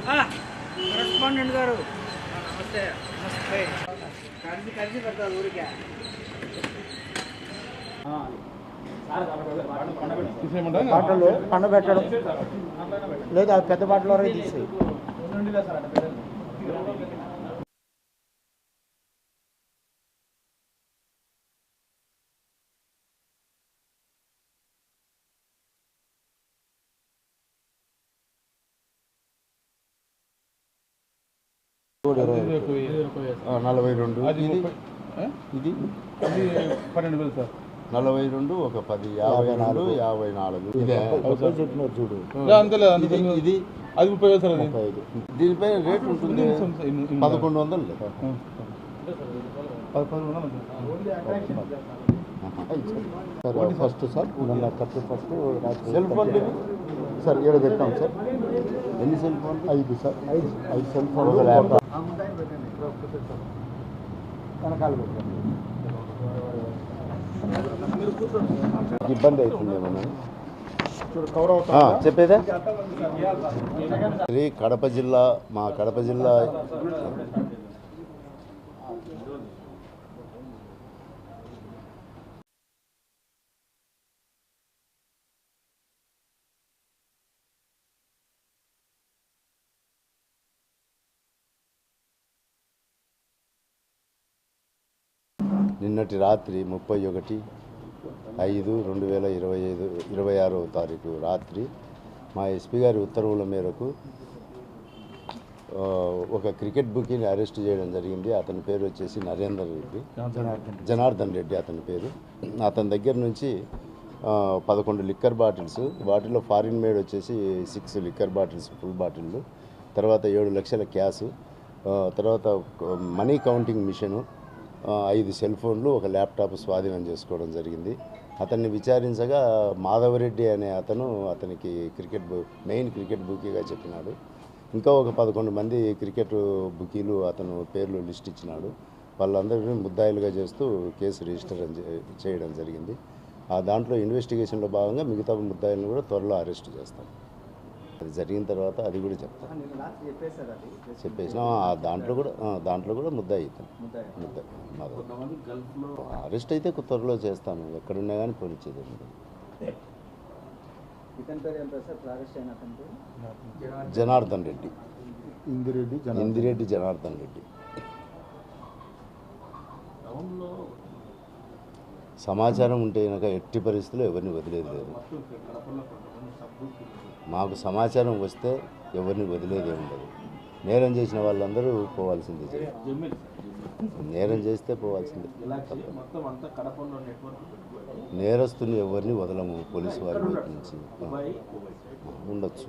Correspondent గారు నమస్తే. నమస్తే. కలిసి పెడతారు ఊరికే. బాటలు పండబెట్టడం లేదు, అది పెద్ద బాటలో వరకు తీసేయి. నలభై రెండు ఇది 12,000 సార్. 42 ఒక 10 52 54 ఇదే చెప్పినారు చూడు. అంతలేదు ఇది అది 30,000 సార్. అది దీనిపై రేట్ ఉంటుంది 1100. First sir first cell phone sir 7 పెట్టాం సార్. ఎన్ని cell phone? 5 sir. 5 cell phone laptop వెనకాల పెట్టండి. ఇబ్బంది అవుతుంది ఏమన్నా కవర్ చెప్పేదే. కడప జిల్లా, మా కడప జిల్లా నిన్నటి రాత్రి 31/5/2025 తారీఖు రాత్రి మా ఎస్పీ గారి ఉత్తర్వుల మేరకు ఒక క్రికెట్ బుకీని అరెస్ట్ చేయడం జరిగింది. అతని పేరు వచ్చేసి జనార్దన్ రెడ్డి అతని పేరు. అతని దగ్గర నుంచి 11 లిక్కర్ బాటిల్స్, వాటిలో ఫారిన్ మేడ్ వచ్చేసి 6 లిక్కర్ బాటిల్స్ ఫుల్ బాటిళ్ళు, తర్వాత 7 లక్షల క్యాష్, తర్వాత మనీ కౌంటింగ్ మిషను, 5 సెల్ ఫోన్లు, ఒక ల్యాప్టాప్ స్వాధీనం చేసుకోవడం జరిగింది. అతన్ని విచారించగా మాధవరెడ్డి అనే అతనికి మెయిన్ క్రికెట్ బుకీగా చెప్పినాడు. ఇంకా ఒక 11 మంది క్రికెట్ బుకీలు అతను పేర్లు లిస్ట్ ఇచ్చినాడు. వాళ్ళందరినీ ముద్దాయిలుగా చేస్తూ కేసు రిజిస్టర్ చేయడం జరిగింది. దాంట్లో ఇన్వెస్టిగేషన్లో భాగంగా మిగతా ముద్దాయిలను కూడా త్వరలో అరెస్ట్ చేస్తాం. అది జరిగిన తర్వాత అది కూడా చెప్తాను. చెప్పేసిన దాంట్లో కూడా ముద్దాయి అరెస్ట్ అయితే త్వరలో చేస్తాను. ఎక్కడున్నా కానీ పోనిచ్చేది. జనార్దన్ రెడ్డి, ఇందిరెడ్డి జనార్దన్ రెడ్డి. సమాచారం ఉంటే కనుక ఎట్టి పరిస్థితుల్లో ఎవరిని వదిలేదు లేదు. మాకు సమాచారం వస్తే ఎవరిని వదిలేదే ఉండదు. నేరం చేసిన వాళ్ళందరూ పోవాల్సిందే. నేరం చేస్తే పోవాల్సిందే. నేరస్తుని ఎవరిని వదలము. పోలీసు వారి వైపు నుంచి ఉండొచ్చు.